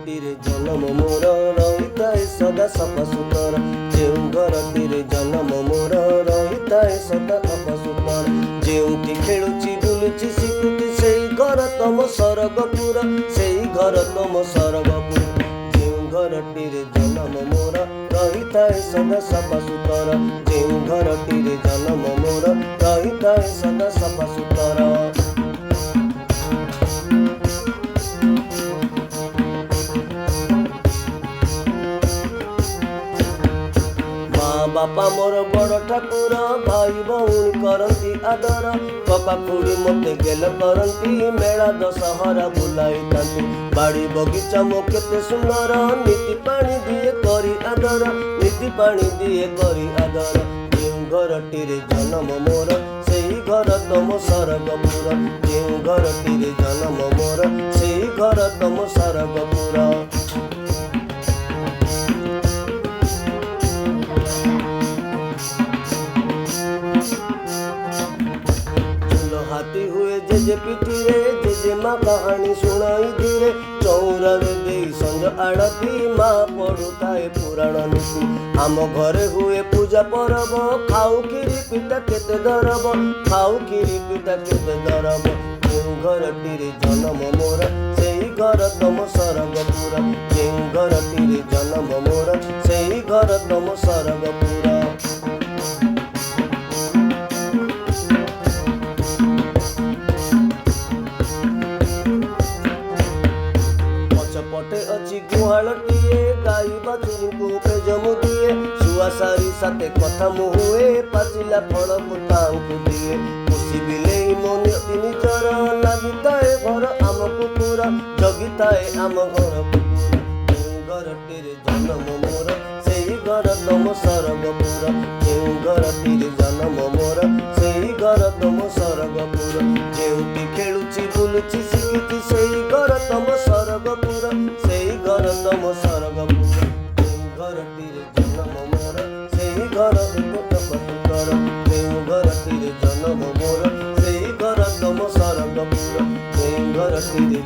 ଘରଟିରେ ଜନ୍ମ ମୋର ରହିଥାଏ ସଦା ସଫାସୁତର। ଯେଉଁ ଘରଟିରେ ଜନ୍ମ ମୋର ରହିଥାଏ ସଦା ସଫାସୁତର। ଯେଉଁଠି ଖେଳୁଛି ବୁଲୁଛି ଶିଖୁଛି ସେଇ ଘର ତମ ସରଗପୁର, ସେଇ ଘର ତମ ସରଗପୁର। ଯେଉଁ ଘରଟିରେ ଜନ୍ମ ମୋର ରହିଥାଏ ସଦା ସଫାସୁତର। ଯେଉଁ ଘରଟିରେ ଜନ୍ମ ମୋର ରହିଥାଏ ସଦା ସଫାସୁତର। ବାପା ମୋର ବଡ଼ ଠାକୁର, ଭାଇ ଭଉଣୀ କରନ୍ତି ଆଦର। କକା ଖୁଡ଼ି ମୋତେ ଗେଲ କରନ୍ତି, ମେଳା ଦଶହରା ବୁଲାଇଥାନ୍ତି। ବାଡ଼ି ବଗିଚା ମୋ କେତେ ସୁନ୍ଦର, ନୀତି ପାଣି ଦିଏ କରି ଆଦର, ନୀତି ପାଣି ଦିଏ କରି ଆଦର। ଯେଉଁ ଘରଟିରେ ଜନ୍ମ ମୋର ସେଇ ଘର ତମ ସରଗପୁର। ଯେଉଁ ଘରଟିରେ ଜନ୍ମ ମୋର ସେଇ ଘର ତମ ସରଗପୁର। ହାତୀ ହୁଏ ଜେଜେ ପିଠିରେ, ଜେଜେମା କାହାଣୀ ଶୁଣାଇ ଧୀରେ। ଚଉରାରେ ଦେଇ ସଞ୍ଜ ଆଳତି, ମା ପଢୁଥାଏ ପୁରାଣ ନୀତି। ଆମ ଘରେ ହୁଏ ପୂଜା ପରବ, ଖାଉ କ୍ଷୀରି ପିଠା କେତେ ଦରବ, ଖାଉ କ୍ଷୀରି ପିଠା କେତେ ଦରବ। ଯେଉଁ ଘରଟିରେ ଜନ୍ମ ମୋର ସେଇ ଘର ତମ ସରଗପୁର। ଯେଉଁ ଘରଟିରେ ଜନ୍ମ ମୋର ସେଇ ଘର ତମ ସରଗପୁର। ପଟେ ଅଛି ଗୁହାଳଟିଏ, ଗାଈ ବାଛୁରୀଙ୍କୁ ପେଜ ମୁଁ ଦିଏ। ଶୁଆ ସାରି ସାଥେ କଥା ମୁଁ ହୁଏ, ପାଚିଲା ଫଳକୁ ତାଙ୍କୁ ଦିଏ। ଖୁସି ବିଲେଇ ମୋ ନିତି ନିଜର, ଲାଗିଥାଏ ଘର ଆମ କୁକୁର, ଜଗିଥାଏ ଆମ ଘର କୁକୁର। ଯେଉଁ ଘରଟିରେ ଜନ୍ମ ମୋର ସେଇ ଘର ତମ ସରଗପୁର। ଯେଉଁ ଘରଟିରେ ଜନ୍ମ ମୋର ସେଇ ଘର ତମ ସରଗପୁର। ଯେଉଁଠି ଖେଳୁଛି ବୁଲୁଛି ଶିଖୁଛି ସେଇ ଘର ତମ ସରଗପୁର, ସେଇ ଘର ତମ ସରଗପୁର। ଯେଉଁ ଘରଟିରେ ଜନ୍ମ ମୋର ସେଇ ଘର ସଫାସୁତର। ଯେଉଁ ଘରଟିରେ ଜନ୍ମ ମୋର ସେଇ ଘର ତମ ସରଗପୁର। ଯେଉଁ ଘରଟିରେ